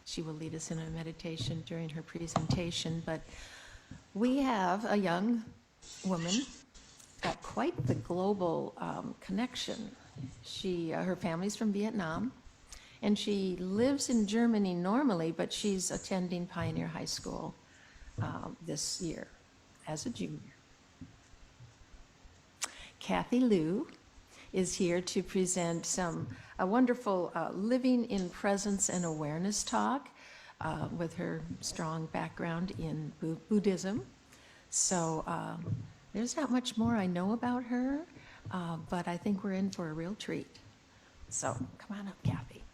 she will lead us in a meditation during her presentation. But we have a young woman, got quite the global connection. Her family's from Vietnam, and she lives in Germany normally, but she's attending Pioneer High School this year as a junior. Cathy Luu is here to present a wonderful Living in Presence and Awareness talk with her strong background in Buddhism. So there's not much more I know about her, but I think we're in for a real treat. So come on up, Cathy.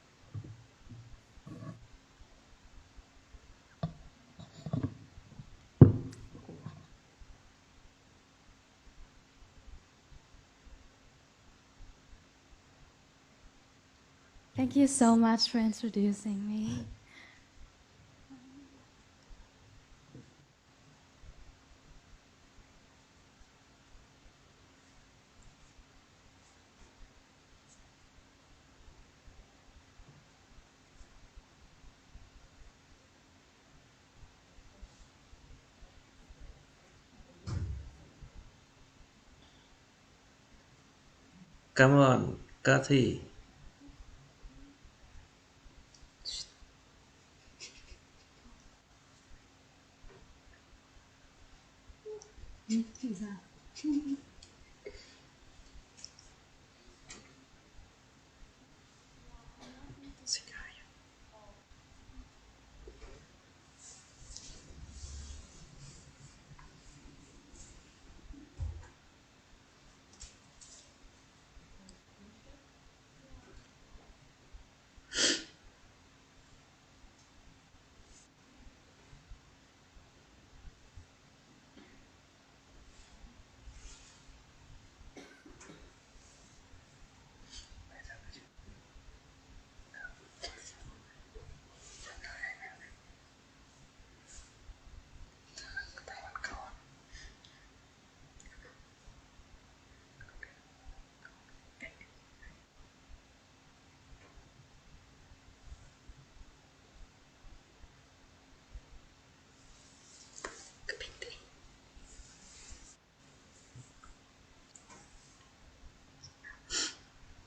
Thank you so much for introducing me. Come on, Cathy.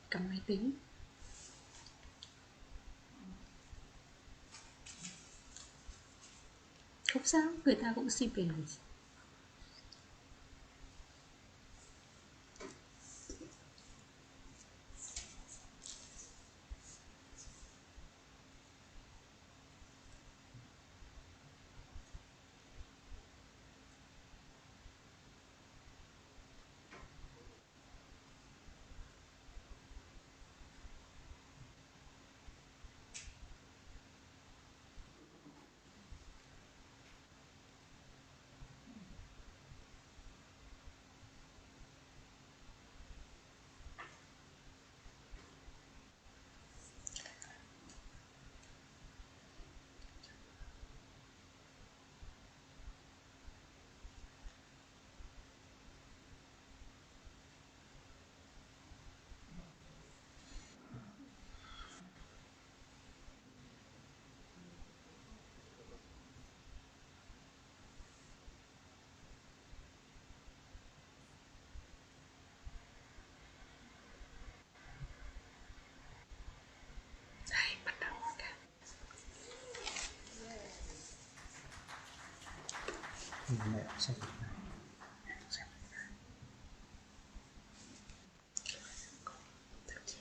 Cầm máy tính. Không sao, người ta cũng xin về.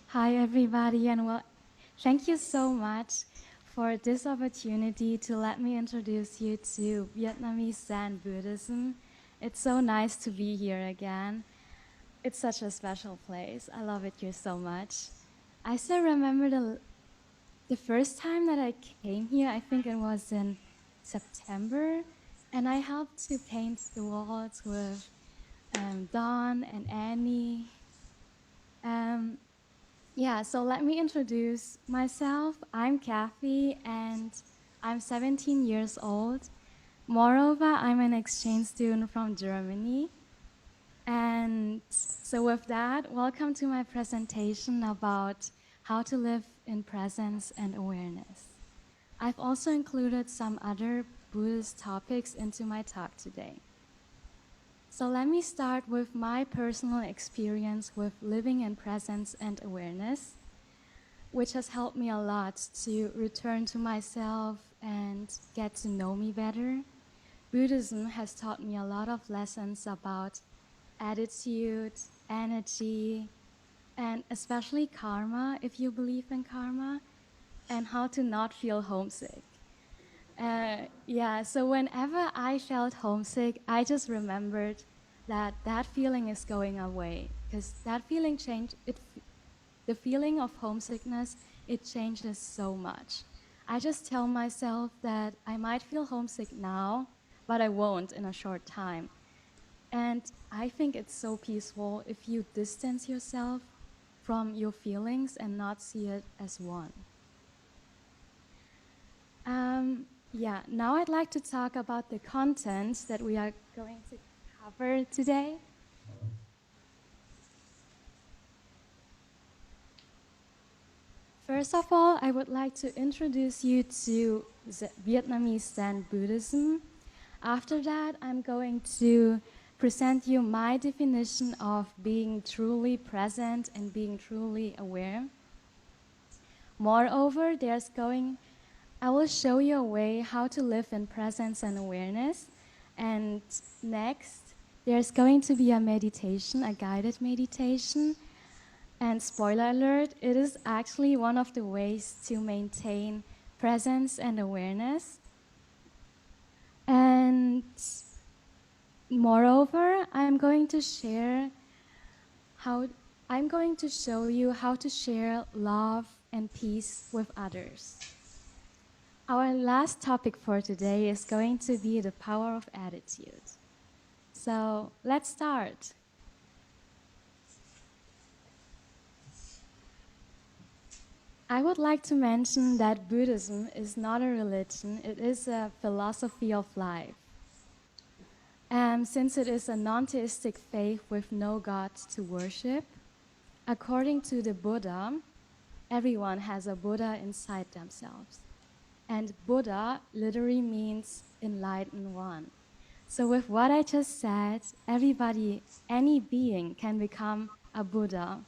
Hi, everybody, and thank you so much for this opportunity to let me introduce you to Vietnamese Zen Buddhism. It's so nice to be here again. It's such a special place. I love it here so much. I still remember the first time that I came here. I think it was in September, and I helped to paint the walls with Dawn and Annie. Yeah, so let me introduce myself. I'm Cathy, and I'm 17 years old. Moreover, I'm an exchange student from Germany. And so with that, welcome to my presentation about how to live in presence and awareness. I've also included some other Buddhist topics into my talk today. So let me start with my personal experience with living in presence and awareness, which has helped me a lot to return to myself and get to know me better. Buddhism has taught me a lot of lessons about attitude, energy, and especially karma, if you believe in karma, and how to not feel homesick. So whenever I felt homesick, I just remembered that that feeling is going away, because that feeling the feeling of homesickness, it changes so much. I just tell myself that I might feel homesick now, but I won't in a short time. And I think it's so peaceful if you distance yourself from your feelings and not see it as one. Now I'd like to talk about the content that we are going to cover today. First of all, I would like to introduce you to Vietnamese Zen Buddhism. After that, I'm going to present you my definition of being truly present and being truly aware. Moreover, I will show you a way how to live in presence and awareness. And next, there's going to be a meditation, a guided meditation. And spoiler alert, it is actually one of the ways to maintain presence and awareness. And moreover, I'm going to show you how to share love and peace with others. Our last topic for today is going to be the power of attitude. So let's start. I would like to mention that Buddhism is not a religion, it is a philosophy of life. Since it is a non-theistic faith with no God to worship, according to the Buddha, everyone has a Buddha inside themselves. And Buddha literally means enlightened one. So with what I just said, everybody, any being can become a Buddha.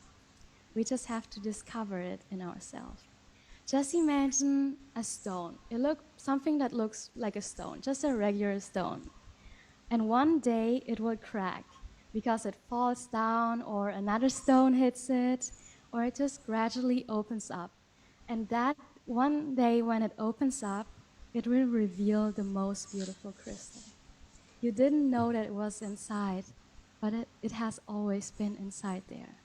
We just have to discover it in ourselves. Just imagine a stone. Something that looks like a stone, just a regular stone. And one day it will crack because it falls down or another stone hits it, or it just gradually opens up. And that one day when it opens up, it will reveal the most beautiful crystal. You didn't know that it was inside, but it has always been inside there.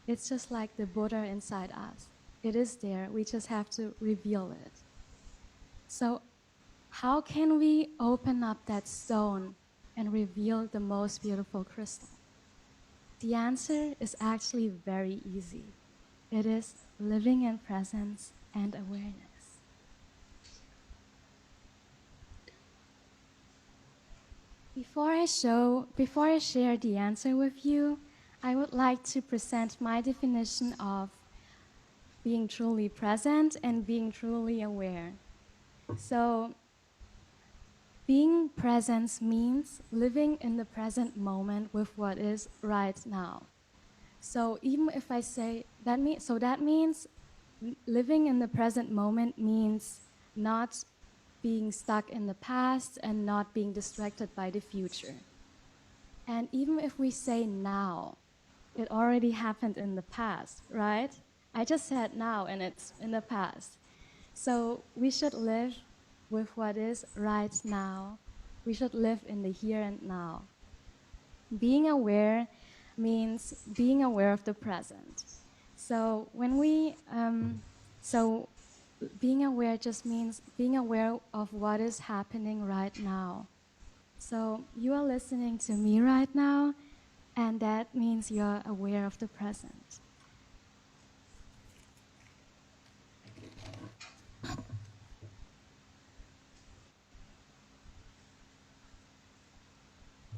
It's just like the Buddha inside us. It is there, we just have to reveal it. So how can we open up that stone and reveal the most beautiful crystal? The answer is actually very easy. It is living in presence and awareness. Before I share the answer with you, I would like to present my definition of being truly present and being truly aware. So, being present means living in the present moment with what is right now. So even if I say that means living in the present moment means not being stuck in the past and not being distracted by the future. And even if we say now, it already happened in the past, right? I just said now and it's in the past. So we should live with what is right now. We should live in the here and now. Being aware means being aware of the present. So being aware just means being aware of what is happening right now. So you are listening to me right now, and that means you're aware of the present.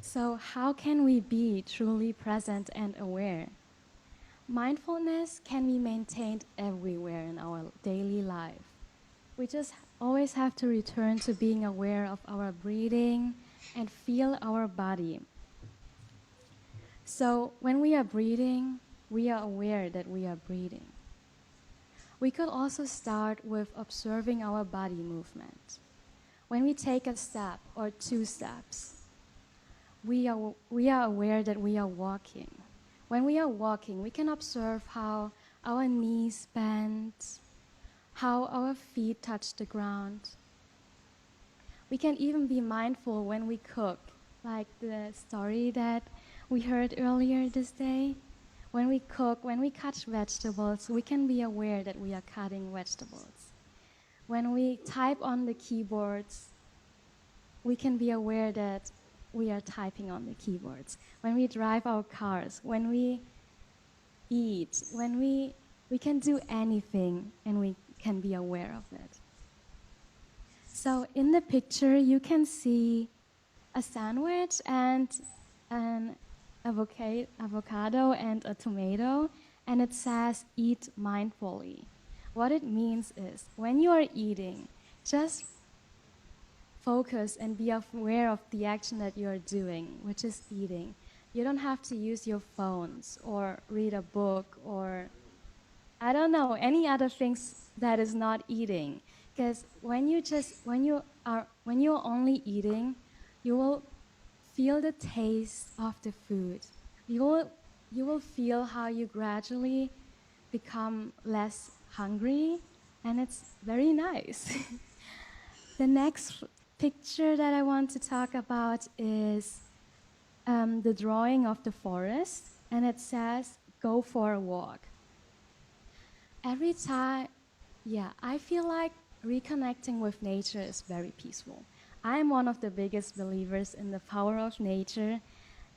So how can we be truly present and aware? Mindfulness can be maintained everywhere in our daily life. always have to return to being aware of our breathing and feel our body. So when we are breathing, we are aware that we are breathing. We could also start with observing our body movement. When we take a step or 2 steps, we are aware that we are walking. When we are walking, we can observe how our knees bend, how our feet touch the ground. We can even be mindful when we cook, like the story that we heard earlier this day. When we cook, when we cut vegetables, we can be aware that we are cutting vegetables. When we type on the keyboards, we can be aware that we are typing on the keyboards. When we drive our cars, when we eat, when we can do anything and we can be aware of it. So in the picture, you can see a sandwich and an avocado and a tomato, and it says eat mindfully. What it means is when you are eating, just focus and be aware of the action that you're doing, which is eating. You don't have to use your phones or read a book or, I don't know, any other things that is not eating. Because when you're only eating, you will feel the taste of the food. You will feel how you gradually become less hungry, and it's very nice. The next picture that I want to talk about is the drawing of the forest, and it says, go for a walk. Every time, yeah, I feel like reconnecting with nature is very peaceful. I'm one of the biggest believers in the power of nature,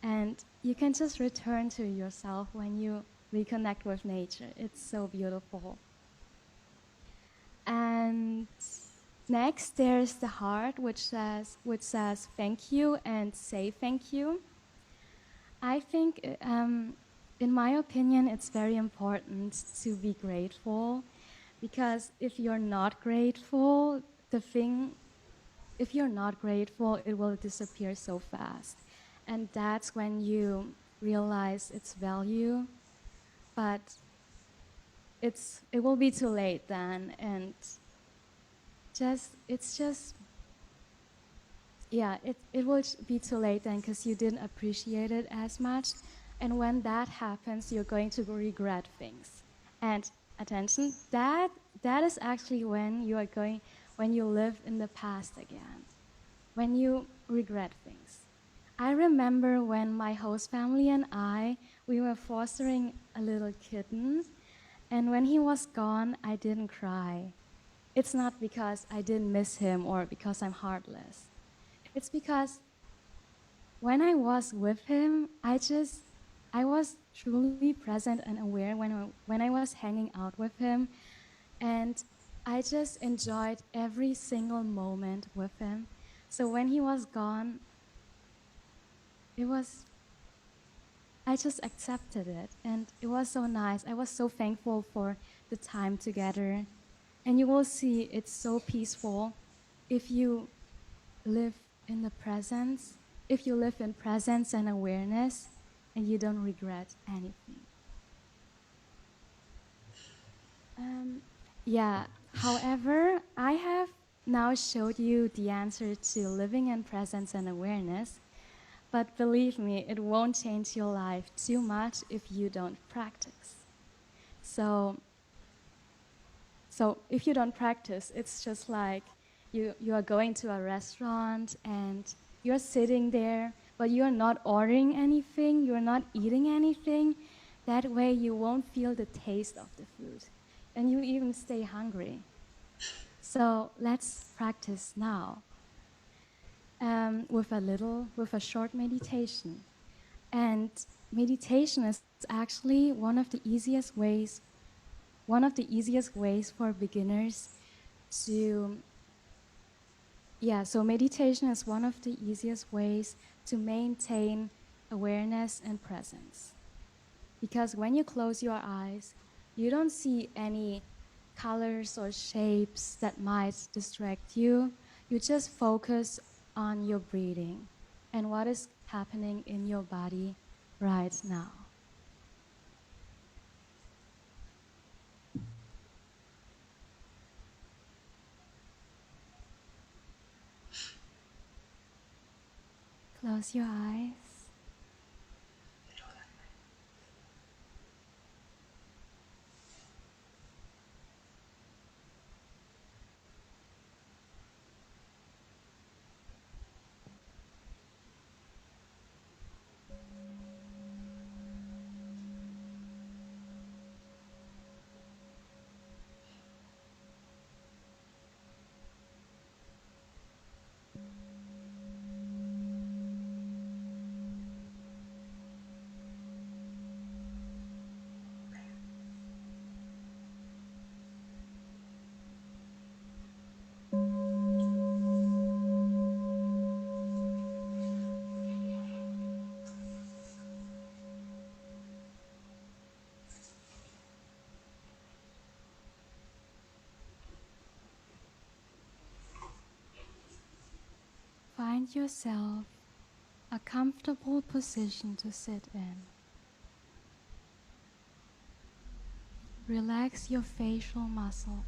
and you can just return to yourself when you reconnect with nature. It's so beautiful. And next, there's the heart, which says thank you and say thank you. I think, in my opinion, it's very important to be grateful, because if you're not grateful, it will disappear so fast. And that's when you realize its value, but it will be too late then, and it will be too late then because you didn't appreciate it as much. And when that happens, you're going to regret things. And attention, that is actually when you live in the past again, when you regret things. I remember when my host family and we were fostering a little kitten, and when he was gone, I didn't cry. It's not because I didn't miss him or because I'm heartless. It's because when I was with him, I was truly present and aware when I was hanging out with him, and I just enjoyed every single moment with him. So when he was gone, I just accepted it, and it was so nice. I was so thankful for the time together. And you will see it's so peaceful if you live in the presence, if you live in presence and awareness, and you don't regret anything. Yeah, however, I have now showed you the answer to living in presence and awareness, but believe me, it won't change your life too much if you don't practice. So if you don't practice, it's just like you are going to a restaurant and you're sitting there, but you're not ordering anything, you're not eating anything. That way you won't feel the taste of the food, and you even stay hungry. So let's practice now with a short meditation. And meditation is actually one of the easiest ways for beginners to, so meditation is one of the easiest ways to maintain awareness and presence. Because when you close your eyes, you don't see any colors or shapes that might distract you. You just focus on your breathing and what is happening in your body right now. Close your eyes. Find yourself a comfortable position to sit in. Relax your facial muscles.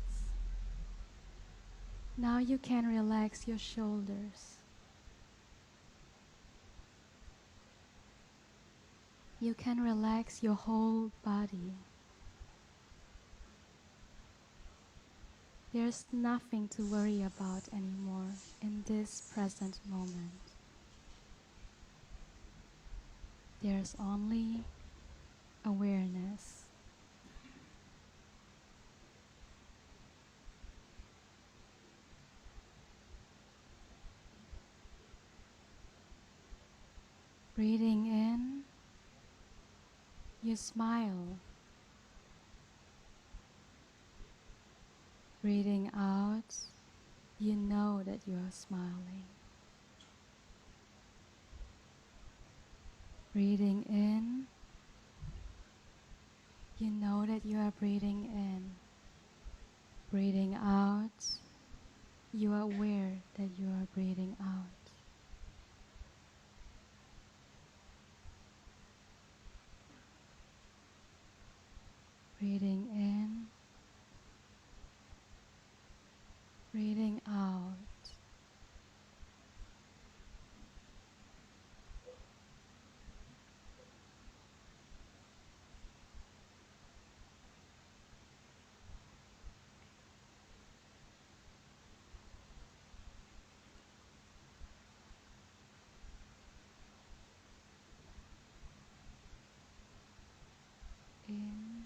Now you can relax your shoulders. You can relax your whole body. There's nothing to worry about anymore in this present moment. There's only awareness. Breathing in, you smile. Breathing out, you know that you are smiling. Breathing in, you know that you are breathing in. Breathing out, you are aware that you are breathing out. Breathing in, breathing out. In,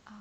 out.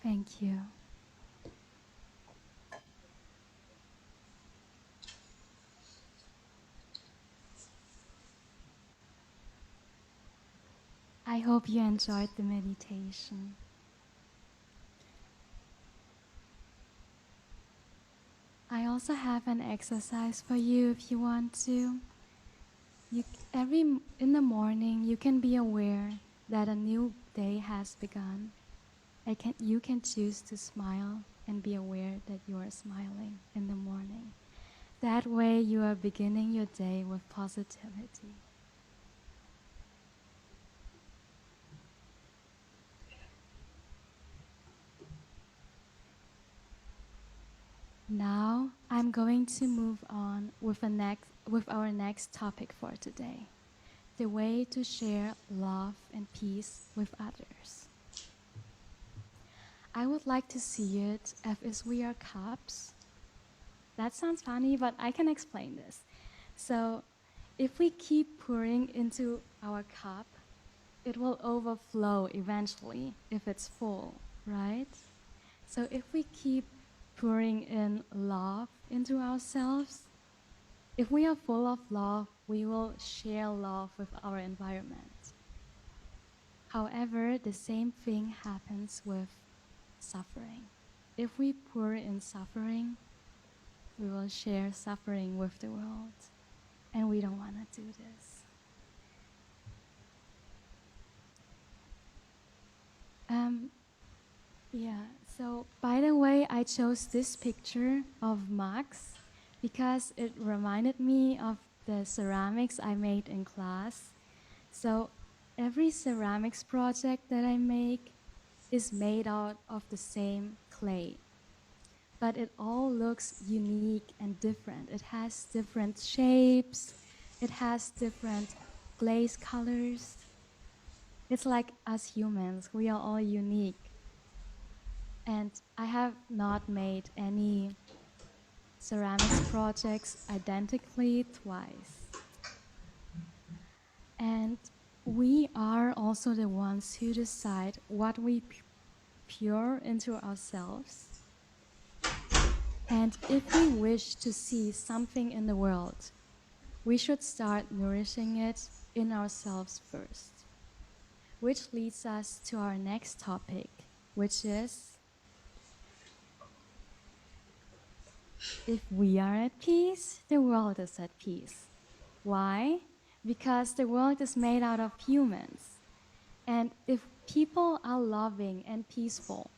Thank you. I hope you enjoyed the meditation. I also have an exercise for you if you want to. In the morning, you can be aware that a new day has begun. You can choose to smile and be aware that you are smiling in the morning. That way, you are beginning your day with positivity. Now I'm going to move on with our next topic for today. The way to share love and peace with others. I would like to see it as we are cups. That sounds funny, but I can explain this. So, if we keep pouring into our cup, it will overflow eventually if it's full, right? So, if we keep pouring in love into ourselves, if we are full of love, we will share love with our environment. However, the same thing happens with suffering. If we pour in suffering, we will share suffering with the world. And we don't want to do this. Yeah, so by the way, I chose this picture of Max because it reminded me of the ceramics I made in class. So every ceramics project that I make is made out of the same clay, but it all looks unique and different. It has different shapes, it has different glaze colors. It's like us humans, we are all unique. And I have not made any ceramics projects identically twice. And we are also the ones who decide what we pour into ourselves. And if we wish to see something in the world, we should start nourishing it in ourselves first. Which leads us to our next topic, which is if we are at peace, the world is at peace. Why? Because the world is made out of humans. And if people are loving and peaceful,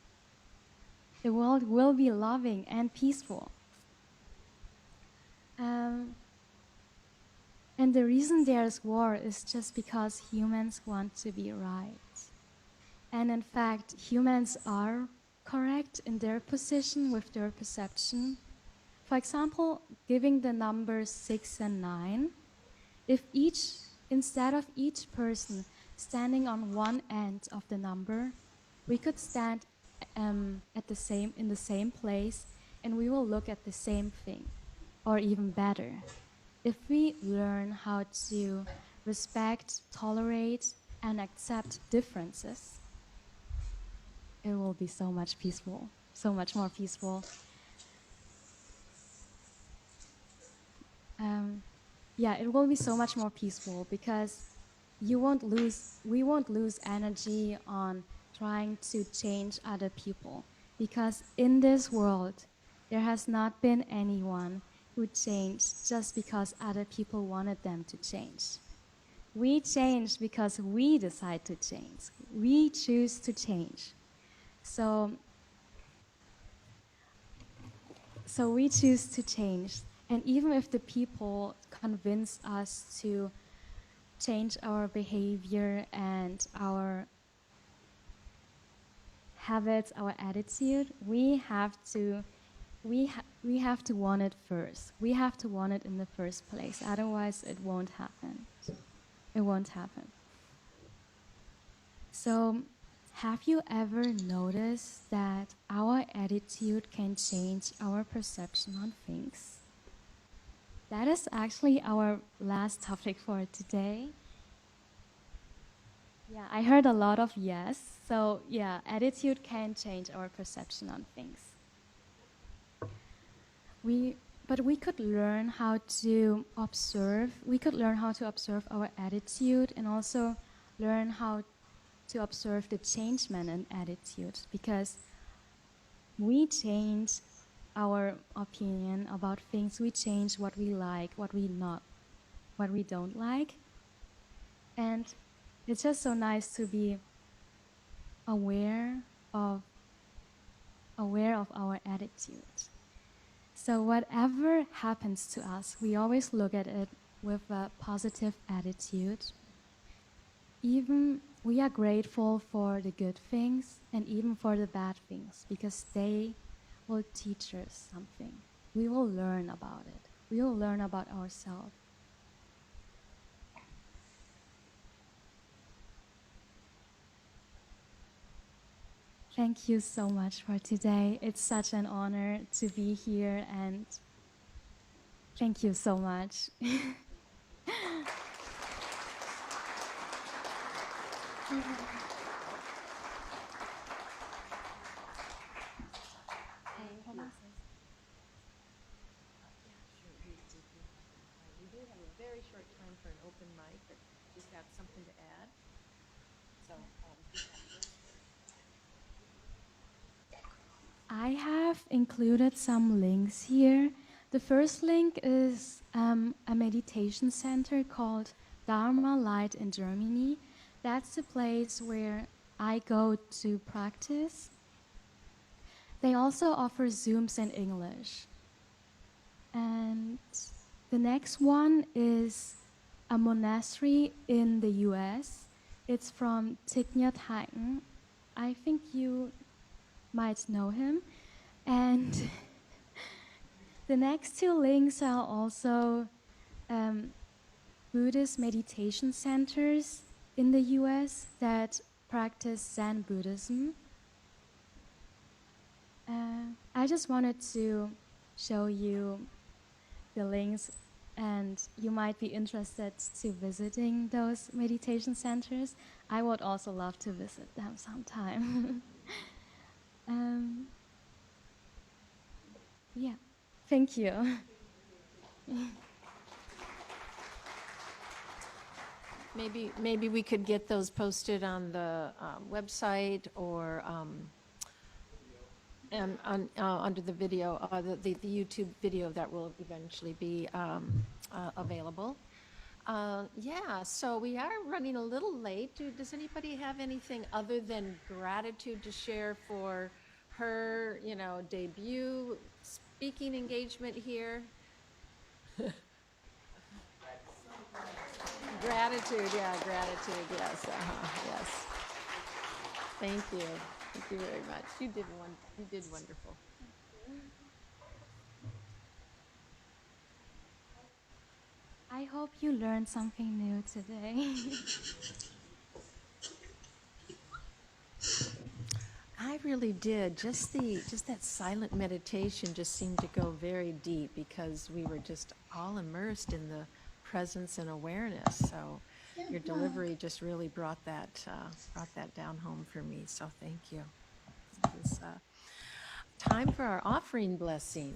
the world will be loving and peaceful. And the reason there's war is just because humans want to be right. And in fact, humans are correct in their position with their perception. For example, giving the numbers 6 and 9, if instead of each person standing on one end of the number, we could stand in the same place and we will look at the same thing, or even better. If we learn how to respect, tolerate, and accept differences, it will be so much peaceful, so much more peaceful. Yeah, it will be so much more peaceful because we won't lose energy on trying to change other people. Because in this world, there has not been anyone who changed just because other people wanted them to change. We change because we decide to change. We choose to change. So we choose to change. And even if the people convince us to change our behavior and our habits, our attitude, we have to want it first. We have to want it in the first place. Otherwise, it won't happen. It won't happen. So, have you ever noticed that our attitude can change our perception on things? That is actually our last topic for today. Yeah, I heard a lot of yes. So, yeah, attitude can change our perception on things. But we could learn how to observe. We could learn how to observe our attitude and also learn how to observe the changement in attitude, because we change our opinion about things. We change what we like, what we don't like. And it's just so nice to be aware of our attitude. So whatever happens to us, we always look at it with a positive attitude. Even we are grateful for the good things and even for the bad things, because they will teach us something. We will learn about it. We will learn about ourselves. Thank you so much for today. It's such an honor to be here, and thank you so much. We do have a very short time for an open mic, but she's got something to add. So, I have included some links here. The first link is a meditation center called Dharma Light in Germany. That's the place where I go to practice. They also offer Zooms in English. And the next one is a monastery in the US. It's from Thich Nhat Hanh. I think you might know him. And the next two links are also Buddhist meditation centers in the US that practice Zen Buddhism. I just wanted to show you the links, and you might be interested to visiting those meditation centers. I would also love to visit them sometime. Yeah, thank you. maybe we could get those posted on the website or and under the video, the YouTube video that will eventually be available. Yeah, so we are running a little late. Does anybody have anything other than gratitude to share for her, debut speaking engagement here? Gratitude, yes, yes. Thank you very much. You did wonderful. I hope you learned something new today. I really did. Just that silent meditation just seemed to go very deep because we were just all immersed in the presence and awareness. So your delivery just really brought that down home for me. So thank you. It was time for our offering blessing.